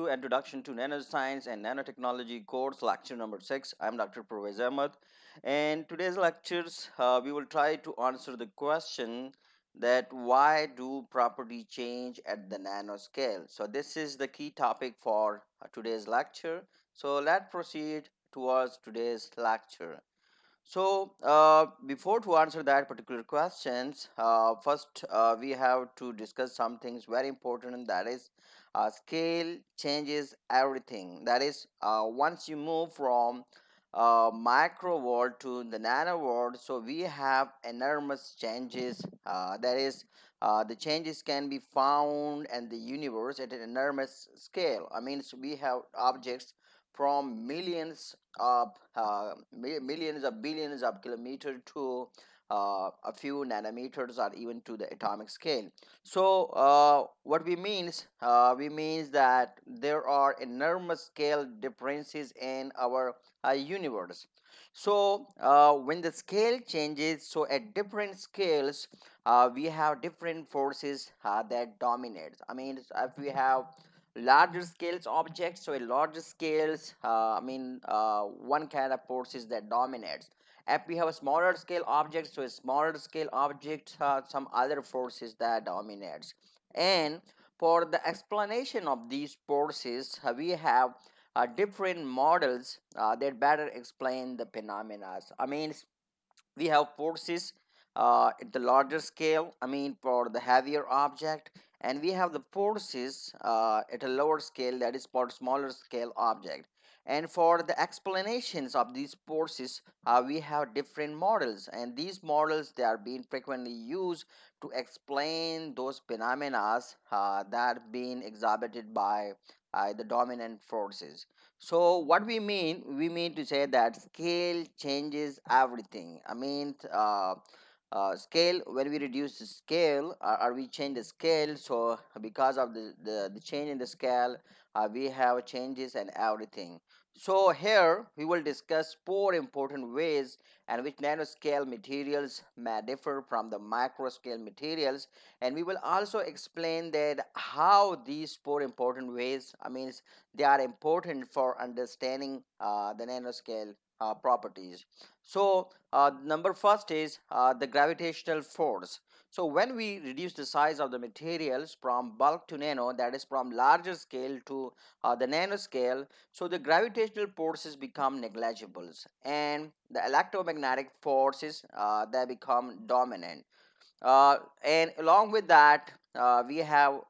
Introduction to Nanoscience and Nanotechnology course, lecture number 6. I'm Dr. Pervez Ahmed. And today's lectures, we will try to answer the question that why do property change at the nanoscale? So this is the key topic for today's lecture. So let's proceed towards today's lecture. Before to answer that particular questions, first we have to discuss some things very important, and that is scale changes everything. That is, once you move from micro world to the nano world, so we have enormous changes. That is, the changes can be found in the universe at an enormous scale. I mean, so we have objects from millions of millions of billions of kilometers to a few nanometers or even to the atomic scale. So what we means that there are enormous scale differences in our universe. So when the scale changes, so at different scales we have different forces that dominate. I mean, if we have larger scales objects, so a larger scales one kind of forces that dominates. If we have a smaller scale object, so a smaller scale object, some other forces that dominates. And for the explanation of these forces, we have different models that better explain the phenomena. I mean, we have forces at the larger scale, I mean, for the heavier object, and we have the forces at a lower scale, that is for smaller scale object. And for the explanations of these forces, we have different models, and these models, they are being frequently used to explain those phenomena that are being exhibited by the dominant forces. So what we mean to say that scale changes everything. I mean, scale, when we reduce the scale or we change the scale, so because of the change in the scale, we have changes and everything. So here we will discuss four important ways in which nanoscale materials may differ from the microscale materials, and we will also explain that how these four important ways, I mean, they are important for understanding the nanoscale properties. So number first is the gravitational force. So when we reduce the size of the materials from bulk to nano, that is from larger scale to the nanoscale, so the gravitational forces become negligible, and the electromagnetic forces they become dominant. And along with that, we have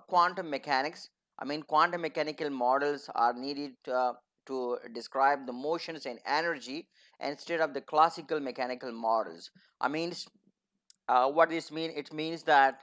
quantum mechanics. I mean, quantum mechanical models are needed to describe the motions and energy instead of the classical mechanical models. I mean, what this mean? It means that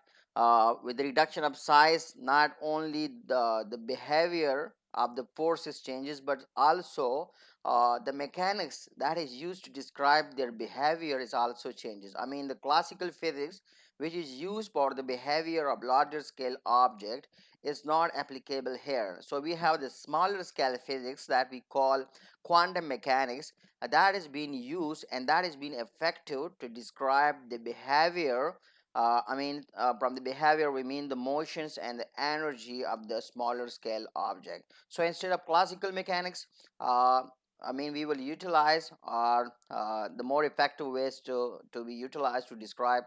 with the reduction of size, not only the behavior of the forces changes, but also the mechanics that is used to describe their behavior is also changes. I mean, the classical physics, which is used for the behavior of larger scale object, is not applicable here. So we have the smaller scale physics that we call quantum mechanics, that is being used and that is being effective to describe the behavior. From the behavior we mean the motions and the energy of the smaller scale object. So instead of classical mechanics, we will utilize the more effective ways to be utilized to describe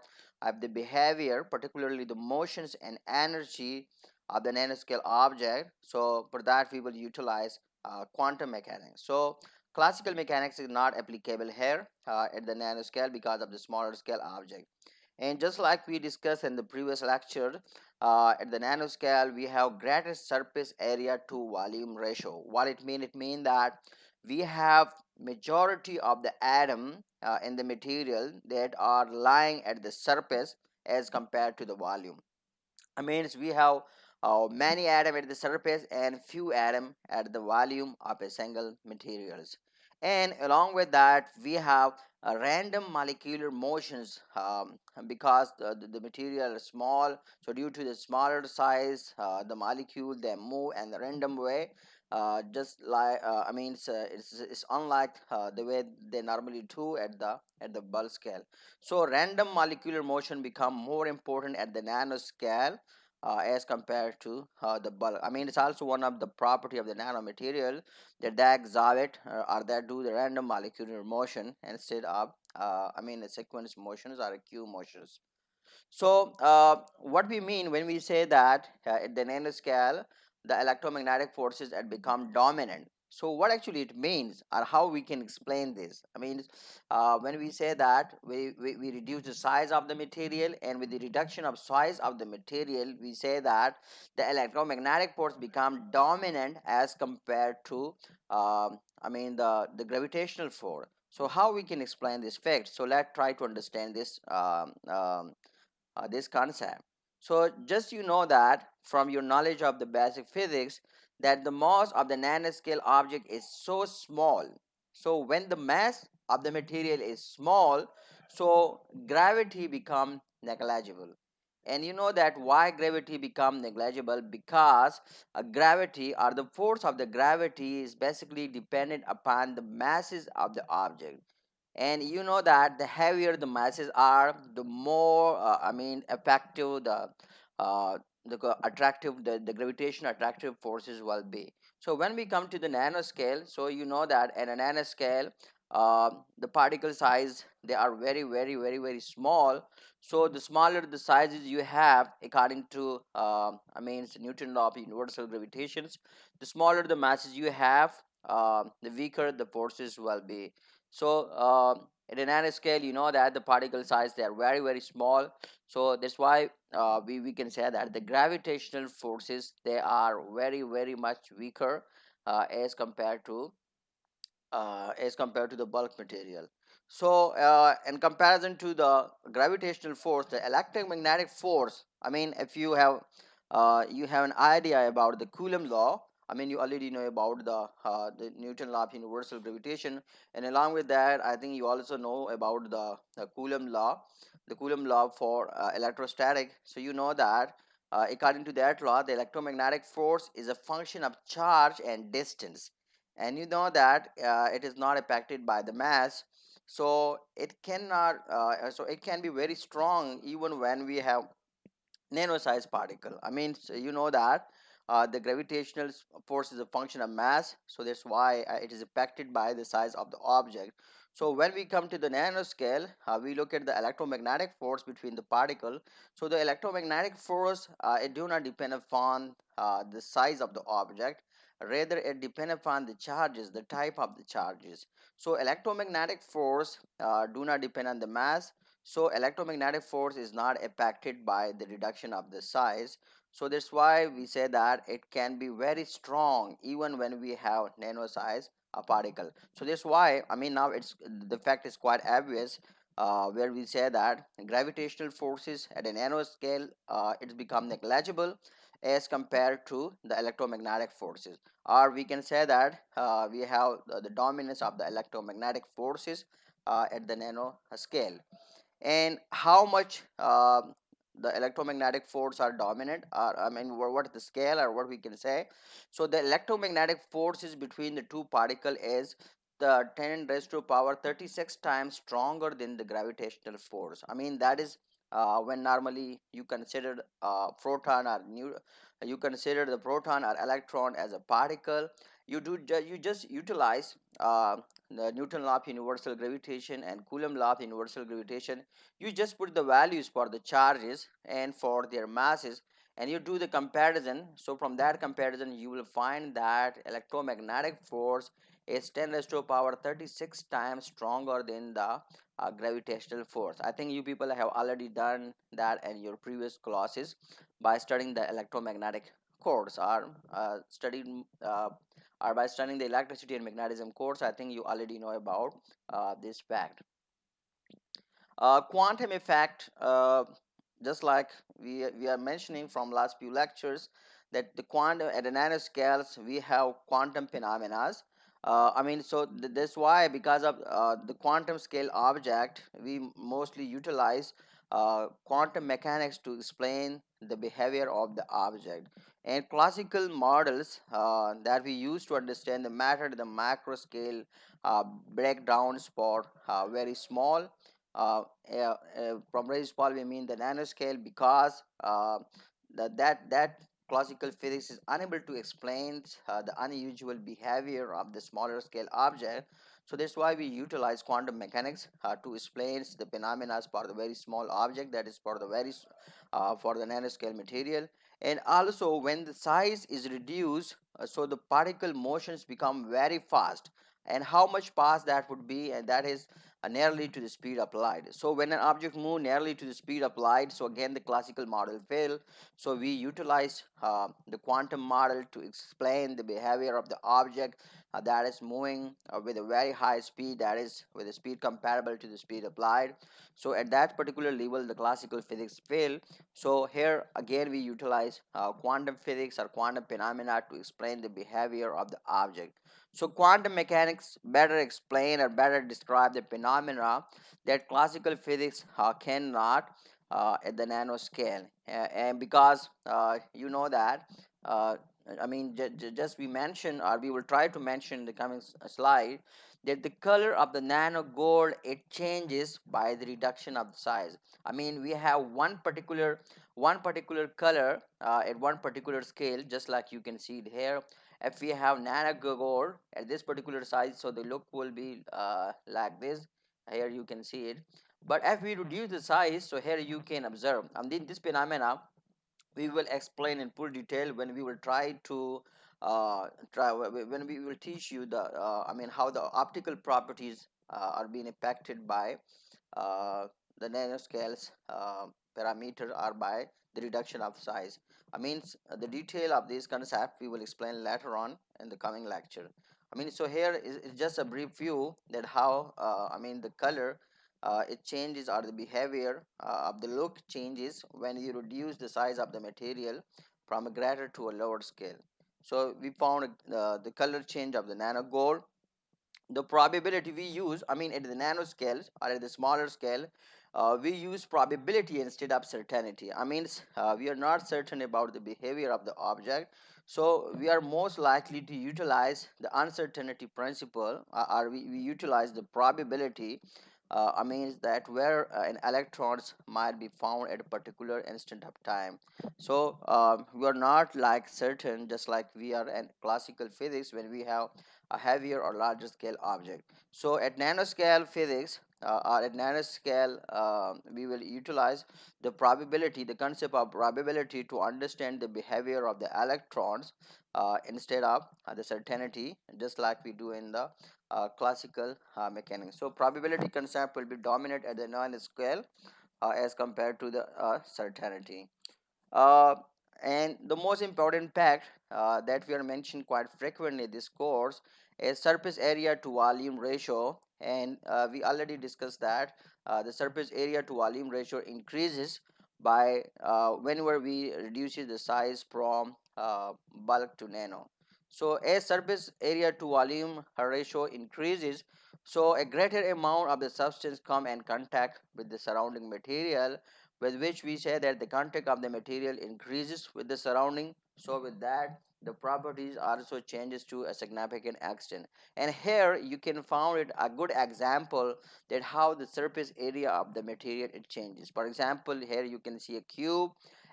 the behavior, particularly the motions and energy of the nanoscale object. So for that we will utilize quantum mechanics. So classical mechanics is not applicable here at the nanoscale because of the smaller scale object. And just like we discussed in the previous lecture, at the nanoscale we have greater surface area to volume ratio. What it mean? It mean that we have majority of the atom in the material that are lying at the surface as compared to the volume. I mean, we have many atom at the surface and few atom at the volume of a single materials. And along with that, we have random molecular motions because the material is small. So due to the smaller size, the molecule they move in a random way. Just like it's unlike the way they normally do at the bulk scale. So random molecular motion become more important at the nanoscale as compared to the bulk. I mean, it's also one of the property of the nanomaterial that they exhibit or that do the random molecular motion instead of the sequence motions or queue motions. So, what we mean when we say that at the nanoscale, the electromagnetic forces had become dominant. So, what actually it means, or how we can explain this? I mean, when we say that we reduce the size of the material, and with the reduction of size of the material, we say that the electromagnetic force become dominant as compared to, the gravitational force. So, how we can explain this fact? So, let's try to understand this concept. So just you know that from your knowledge of the basic physics that the mass of the nanoscale object is so small. So when the mass of the material is small, so gravity become negligible. And you know that why gravity become negligible, because gravity or the force of the gravity is basically dependent upon the masses of the object. And you know that the heavier the masses are, the more effective uh, the gravitation attractive forces will be. So when we come to the nanoscale, so you know that in a nanoscale, the particle size, they are very very very very small. So the smaller the sizes you have, according to it's Newton law of universal gravitations, the smaller the masses you have, the weaker the forces will be. So at a nanoscale, you know that the particle size, they are very very small. So that's why we can say that the gravitational forces, they are very very much weaker as compared to the bulk material. So, in comparison to the gravitational force, the electromagnetic force, if you have an idea about the Coulomb law. You already know about the Newton law of universal gravitation, and along with that, I think you also know about the Coulomb law for electrostatic. So you know that according to that law, the electromagnetic force is a function of charge and distance, and you know that it is not affected by the mass. So it can be very strong even when we have nano sized particle. So you know that the gravitational force is a function of mass, so that's why it is affected by the size of the object. So when we come to the nanoscale, we look at the electromagnetic force between the particle. So the electromagnetic force, it do not depend upon the size of the object, rather it depend upon the charges, the type of the charges. So electromagnetic force do not depend on the mass, so electromagnetic force is not affected by the reduction of the size. So that's why we say that it can be very strong even when we have nano size a particle. So that's why now it's the fact is quite obvious, where we say that gravitational forces at a nanoscale, it's become negligible as compared to the electromagnetic forces. Or we can say that we have the dominance of the electromagnetic forces at the nano scale. And how much the electromagnetic force are dominant, or what is the scale, or what we can say. So the electromagnetic forces between the two particle is the 10 raised to power 36 times stronger than the gravitational force. That is when normally you consider proton or you consider the proton or electron as a particle. You just utilize the Newton law of universal gravitation and Coulomb law of universal gravitation. You just put the values for the charges and for their masses, and you do the comparison. So from that comparison, you will find that electromagnetic force is 10 raised to power 36 times stronger than the gravitational force. I think you people have already done that in your previous classes by studying the electromagnetic course, or by studying the electricity and magnetism course. I think you already know about this fact. Quantum effect, just like we are mentioning from last few lectures, that the quantum at the nanoscales we have quantum phenomena. That's why, because of the quantum scale object, we mostly utilize quantum mechanics to explain the behavior of the object. And classical models that we use to understand the matter, the macro scale breakdowns for very small. From very small, we mean the nanoscale, because that classical physics is unable to explain the unusual behavior of the smaller scale object. So that's why we utilize quantum mechanics to explain the phenomena as part of the very small object, that is part of the for the nanoscale material. And also when the size is reduced, so the particle motions become very fast, and how much fast that would be, and that is nearly to the speed of light. So when an object moves nearly to the speed of light, so again the classical model fail. So we utilize the quantum model to explain the behavior of the object that is moving with a very high speed, that is with a speed comparable to the speed of light. So at that particular level the classical physics fail. So here again we utilize quantum physics or quantum phenomena to explain the behavior of the object. So quantum mechanics better explain or better describe the phenomena that classical physics cannot at the nanoscale. And because you know that, uh, just we mention, or we will try to mention in the coming slide, that the color of the nano gold, it changes by the reduction of the size. I mean, we have one particular color at one particular scale, just like you can see it here. If we have nano gold at this particular size, so the look will be like this. Here you can see it. But if we reduce the size, so here you can observe, and then this phenomena we will explain in full detail when we will try to when we will teach you the how the optical properties are being impacted by uh, the nanoscales parameter, or by the reduction of size. The detail of this concept we will explain later on in the coming lecture. So here is just a brief view that how the color it changes, or the behavior of the look changes when you reduce the size of the material from a greater to a lower scale. So we found the color change of the nano gold. The probability we use, at the nanoscale or at the smaller scale, we use probability instead of certainty. We are not certain about the behavior of the object, so we are most likely to utilize the uncertainty principle, or we utilize the probability. That where an electrons might be found at a particular instant of time. So we are not like certain, just like we are in classical physics when we have a heavier or larger scale object. So at nanoscale physics, or at nanoscale, we will utilize the concept of probability to understand the behavior of the electrons instead of the certainty, just like we do in the classical mechanics. So probability concept will be dominant at the nanoscale as compared to the certainty. Uh, and the most important fact that we are mentioned quite frequently in this course is surface area to volume ratio. And we already discussed that the surface area to volume ratio increases by whenever we reduces the size from bulk to nano. So as surface area to volume ratio increases, so a greater amount of the substance come in contact with the surrounding material, with which we say that the contact of the material increases with the surrounding. So with that the properties also changes to a significant extent. And here you can find it a good example that how the surface area of the material it changes. For example, here you can see a cube,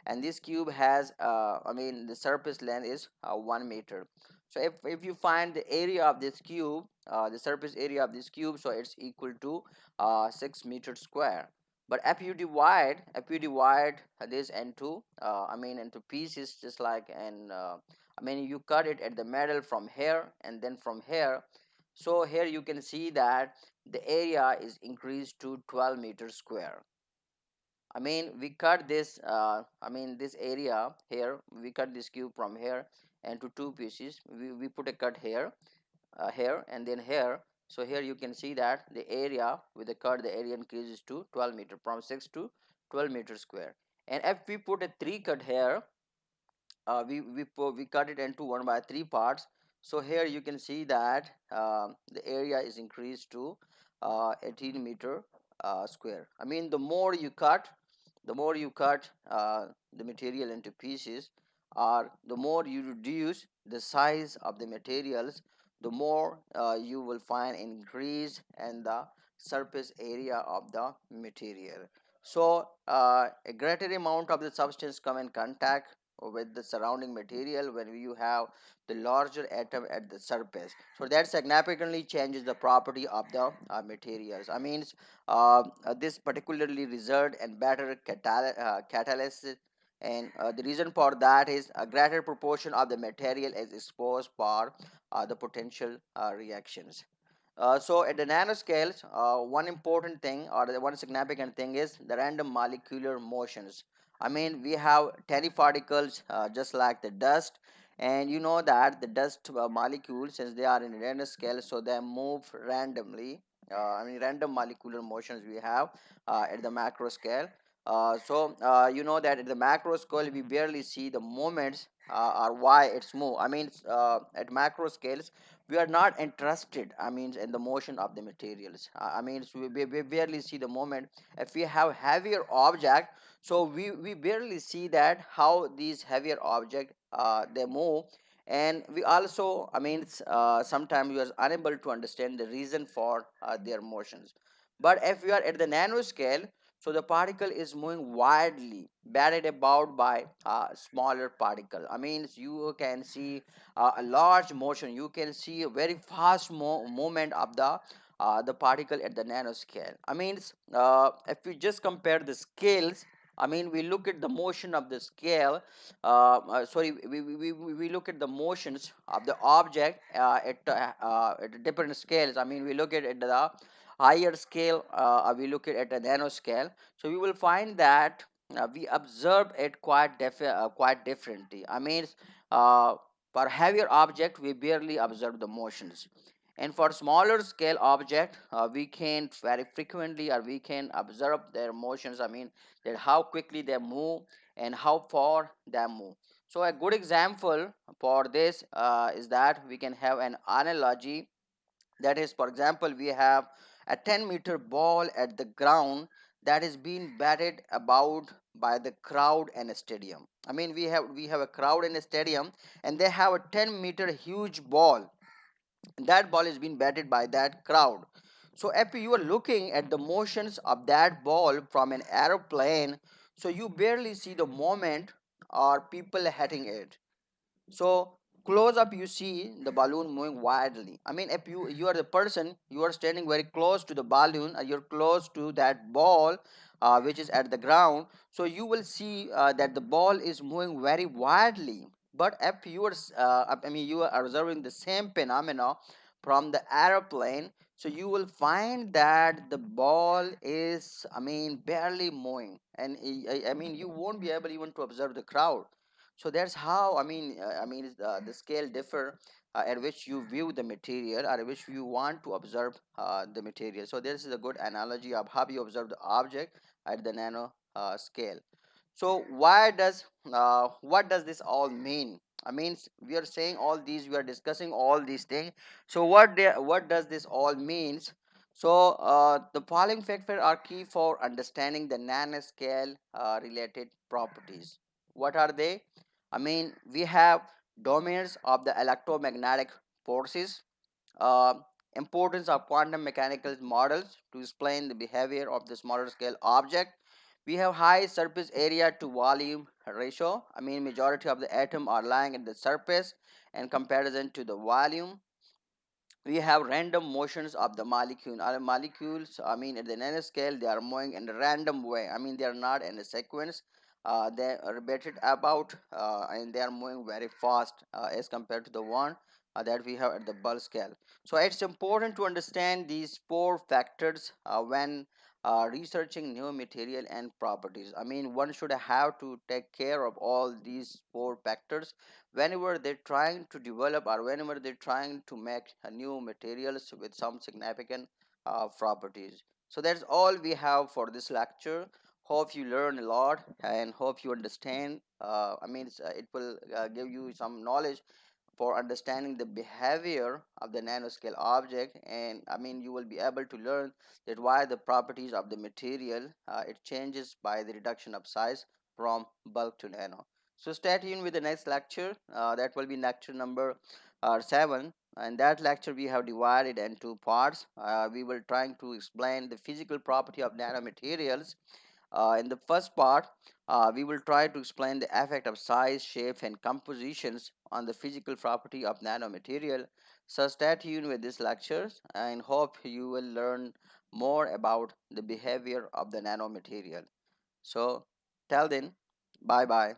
and this cube has the surface length is 1 meter. So if you find the area of this cube, the surface area of this cube, so it's equal to 6 meters square. But if you divide this into into pieces, just like, and you cut it at the middle from here and then from here. So here you can see that the area is increased to 12 meters square. We cut this this area here, we cut this cube from here into two pieces. We put a cut here, here and then here. So here you can see that the area with the cut, the area increases to 12 meter, from 6 to 12 meters square. And if we put a 3 cut here, we cut it into 1 by 3 parts. So here you can see that the area is increased to 18 meter square. The more you cut the material into pieces, or the more you reduce the size of the materials, the more you will find increase in the surface area of the material. So a greater amount of the substance come in contact with the surrounding material when you have the larger atom at the surface. So that significantly changes the property of the materials. I mean, this particularly result in better catalysis, and the reason for that is a greater proportion of the material is exposed for the potential reactions. So at the nanoscales, one important thing or the one significant thing is the random molecular motions. I mean, we have tiny particles just like the dust, and you know that the dust molecules, since they are in nanoscale, so they move randomly. Random molecular motions we have at the macro scale. You know that at the macro scale, we barely see the movements or why it's move. At macro scales we are not interested in the motion of the materials. We barely see the moment. If we have heavier object, so we barely see that how these heavier object they move. And we also sometimes we are unable to understand the reason for their motions. But if we are at the nanoscale, so the particle is moving widely batted about by smaller particle. You can see a large motion. You can see a very fast movement of the particle at the nanoscale. If we just compare the scales, we look at the motion of the scale. Sorry, we look at the motions of the object at different scales. We look at the higher scale. We look at the nanoscale. So we will find that we observe it quite differently. Uh, for heavier object, we barely observe the motions. And for smaller scale object, we can very frequently or we can observe their motions. That how quickly they move and how far they move. So a good example for this is that we can have an analogy. That is, for example, we have a 10-meter ball at the ground that is being batted about by the crowd in a stadium. We have a crowd in a stadium, and they have a 10-meter huge ball. That ball is being batted by that crowd. So if you are looking at the motions of that ball from an aeroplane, so you barely see the moment or people hitting it. So close up you see the balloon moving wildly. If you are the person, you are standing very close to the balloon, you're close to that ball which is at the ground, so you will see that the ball is moving very wildly. But if you are you are observing the same phenomena from the aeroplane, so you will find that the ball is barely moving, and you won't be able even to observe the crowd. So that's how the scale differ at which you view the material or at which you want to observe the material. So this is a good analogy of how you observe the object at the nano scale. So why does what does this all mean? We are saying all these, we are discussing all these things. So what does this all means? So the following factors are key for understanding the nanoscale related properties. What are they? We have domains of the electromagnetic forces, uh, importance of quantum mechanical models to explain the behavior of the smaller scale object. We have high surface area to volume ratio. Majority of the atom are lying at the surface in comparison to the volume. We have random motions of the molecule. Our molecules, at the nanoscale, they are moving in a random way. They are not in a sequence. They are repeated about, and they are moving very fast as compared to the one that we have at the bulk scale. So it's important to understand these four factors when researching new material and properties. One should have to take care of all these four factors whenever they're trying to develop or whenever they're trying to make new materials with some significant properties. So that's all we have for this lecture. Hope you learn a lot and hope you understand. It will give you some knowledge for understanding the behavior of the nanoscale object, and you will be able to learn that why the properties of the material it changes by the reduction of size from bulk to nano. So stay tuned with the next lecture. That will be lecture number 7. And that lecture we have divided into parts. We will trying to explain the physical property of nanomaterials, In the first part, we will try to explain the effect of size, shape, and compositions on the physical property of nanomaterial. So stay tuned with these lectures and hope you will learn more about the behavior of the nanomaterial. So, till then, bye bye.